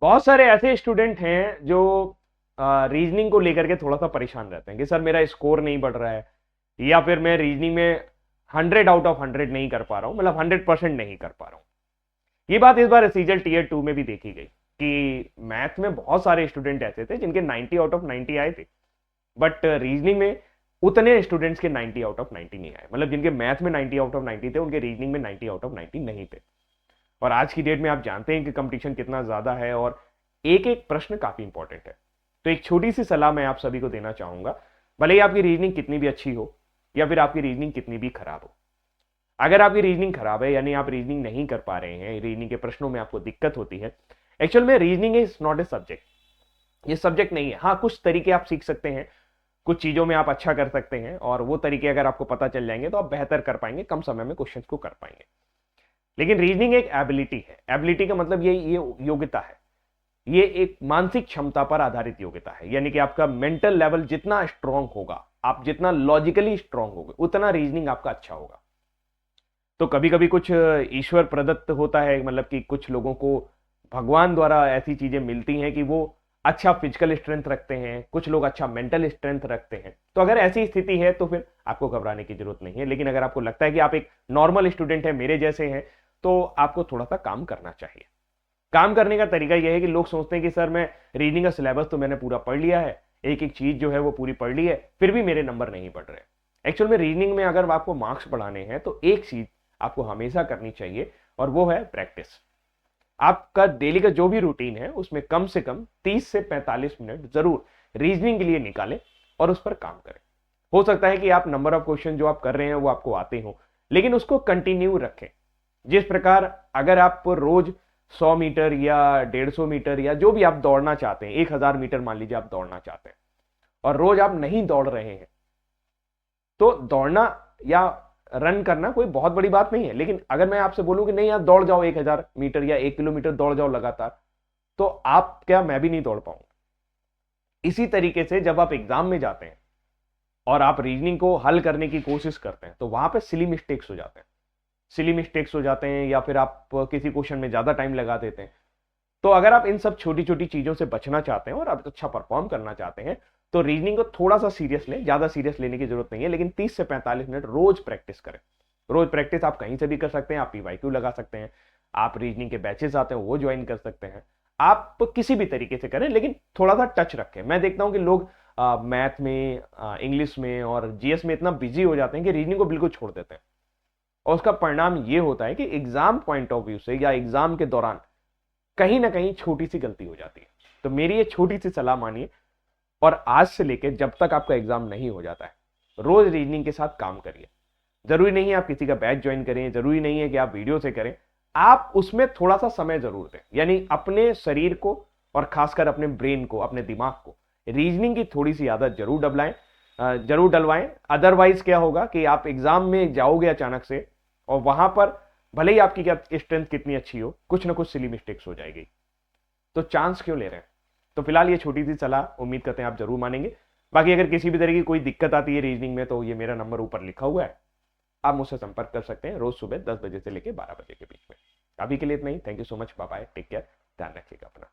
बहुत सारे ऐसे स्टूडेंट हैं जो रीजनिंग को लेकर के थोड़ा सा परेशान रहते हैं कि सर मेरा स्कोर नहीं बढ़ रहा है, या फिर मैं रीजनिंग में 100 आउट ऑफ 100 नहीं कर पा रहा हूं, मतलब 100% नहीं कर पा रहा हूं। ये बात इस बार सीजल टीयर 2 में भी देखी गई कि मैथ में बहुत सारे स्टूडेंट ऐसे थे जिनके 90 आउट ऑफ 90 आए थे, बट रीजनिंग में उतने स्टूडेंट्स के 90 आउट ऑफ 90 नहीं आए। मतलब जिनके मैथ में 90 आउट ऑफ 90 थे, उनके रीजनिंग में 90 आउट ऑफ 90 नहीं थे। और आज की डेट में आप जानते हैं कि कंपटीशन कितना ज्यादा है और एक एक प्रश्न काफी इंपॉर्टेंट है। तो एक छोटी सी सलाह मैं आप सभी को देना चाहूंगा, भले ही आपकी रीजनिंग कितनी भी अच्छी हो या फिर आपकी रीजनिंग कितनी भी खराब हो, अगर आपकी रीजनिंग खराब है यानी आप रीजनिंग नहीं कर पा रहे हैं, रीजनिंग के प्रश्नों में आपको दिक्कत होती है, एक्चुअल में reasoning is not a subject, ये सब्जेक्ट नहीं है। हाँ, कुछ तरीके आप सीख सकते हैं, कुछ चीजों में आप अच्छा कर सकते हैं, और वो तरीके अगर आपको पता चल जाएंगे तो आप बेहतर कर पाएंगे, कम समय में क्वेश्चंस को कर पाएंगे। लेकिन रीजनिंग एक एबिलिटी है। एबिलिटी का मतलब ये योग्यता है, ये एक मानसिक क्षमता पर आधारित योग्यता है। यानी कि आपका मेंटल लेवल जितना स्ट्रांग होगा, आप जितना लॉजिकली स्ट्रांग होगे, उतना रीजनिंग आपका अच्छा होगा। तो कभी कभी कुछ ईश्वर प्रदत्त होता है, मतलब कि कुछ लोगों को भगवान द्वारा ऐसी चीजें मिलती हैं कि वो अच्छा फिजिकल स्ट्रेंथ रखते हैं, कुछ लोग अच्छा मेंटल स्ट्रेंथ रखते हैं। तो अगर ऐसी स्थिति है तो फिर आपको घबराने की जरूरत नहीं है। लेकिन अगर आपको लगता है कि आप एक नॉर्मल स्टूडेंट है, मेरे जैसे हैं, तो आपको थोड़ा सा काम करना चाहिए। काम करने का तरीका यह है कि लोग सोचते हैं कि सर मैं रीडिंग का सिलेबस तो मैंने पूरा पढ़ लिया है, एक एक चीज जो है वो पूरी पढ़ ली है, फिर भी मेरे नंबर नहीं बढ़ रहे। एक्चुअल में रीडिंग में अगर आपको मार्क्स बढ़ाने हैं तो एक चीज आपको हमेशा करनी चाहिए, और वो है प्रैक्टिस। आपका डेली का जो भी रूटीन है उसमें कम से कम 30 से 45 मिनट जरूर रीजनिंग के लिए निकालें और उस पर काम करें। हो सकता है कि आप नंबर ऑफ क्वेश्चन जो आप कर रहे हैं वो आपको आते हो, लेकिन उसको कंटिन्यू रखें। जिस प्रकार अगर आप रोज 100 मीटर या 150 मीटर या जो भी आप दौड़ना चाहते हैं, 1000 मीटर मान लीजिए आप दौड़ना चाहते हैं, और रोज आप नहीं दौड़ रहे हैं, तो दौड़ना या रन करना कोई बहुत बड़ी बात नहीं है। लेकिन अगर मैं आपसे बोलूं कि नहीं यार दौड़ जाओ 1000 मीटर या 1 किलोमीटर दौड़ जाओ लगातार, तो आप क्या, मैं भी नहीं दौड़ पाऊंगा। इसी तरीके से जब आप एग्जाम में जाते हैं और आप रीजनिंग को हल करने की कोशिश करते हैं, तो वहां पे सिली मिस्टेक्स हो जाते हैं, सिली मिस्टेक्स हो जाते हैं, या फिर आप किसी क्वेश्चन में ज्यादा टाइम लगा देते हैं। तो अगर आप इन सब छोटी छोटी चीजों से बचना चाहते हैं और आप अच्छा परफॉर्म करना चाहते हैं, तो रीजनिंग को थोड़ा सा सीरियस लें। ज्यादा सीरियस लेने की जरूरत नहीं है, लेकिन 30 से 45 मिनट रोज प्रैक्टिस करें। रोज प्रैक्टिस आप कहीं से भी कर सकते हैं, आप पीवाईक्यू लगा सकते हैं, आप रीजनिंग के बैचेस आते हैं वो ज्वाइन कर सकते हैं, आप किसी भी तरीके से करें, लेकिन थोड़ा सा टच रखें। मैं देखता हूं कि लोग मैथ में, इंग्लिश में और जीएस में इतना बिजी हो जाते हैं कि रीजनिंग को बिल्कुल छोड़ देते हैं, और उसका परिणाम ये होता है कि एग्जाम पॉइंट ऑफ व्यू से या एग्जाम के दौरान कहीं ना कहीं छोटी सी गलती हो जाती है। तो मेरी ये छोटी सी सलाह मानिए, और आज से लेकर जब तक आपका एग्जाम नहीं हो जाता है, रोज रीजनिंग के साथ काम करिए। जरूरी नहीं है आप किसी का बैच ज्वाइन करें, जरूरी नहीं है कि आप वीडियो से करें, आप उसमें थोड़ा सा समय जरूर दें। यानी अपने शरीर को और खासकर अपने ब्रेन को, अपने दिमाग को रीजनिंग की थोड़ी सी आदत जरूर जरूर डलवाएं। अदरवाइज क्या होगा कि आप एग्जाम में जाओगे अचानक से, और वहां पर भले ही आपकी क्या स्ट्रेंथ कितनी अच्छी हो, कुछ ना कुछ सिली मिस्टेक्स हो जाएगी। तो चांस क्यों ले रहे हैं? तो फिलहाल ये छोटी सी सलाह, उम्मीद करते हैं आप जरूर मानेंगे। बाकी अगर किसी भी तरह की कोई दिक्कत आती है रीजनिंग में, तो ये मेरा नंबर ऊपर लिखा हुआ है, आप मुझसे संपर्क कर सकते हैं रोज सुबह 10 बजे से लेकर 12 बजे के बीच में। अभी के लिए इतना ही। Thank you so much, bye bye, take care, ध्यान रखिएगा अपना।